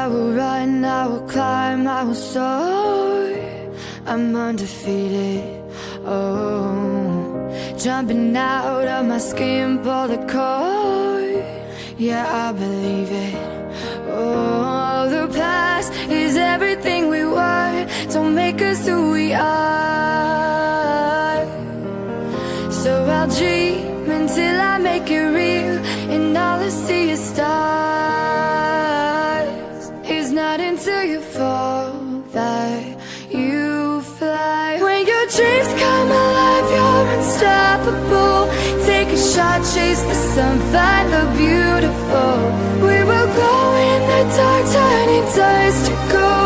will run, I will climb, I will soar. I'm undefeated, oh. Jumping out of my skin, pull the cord. Yeah, I believe it. Oh, the past is everything we were. Don't make us who we are. So I'll dream until I make it real, and all I see is stars. It's not until you fall that you fly. When your dreams come alive, you're unstoppable. Take a shot, chase the sun, find the beautiful. We will glow in the dark, turning dust to gold.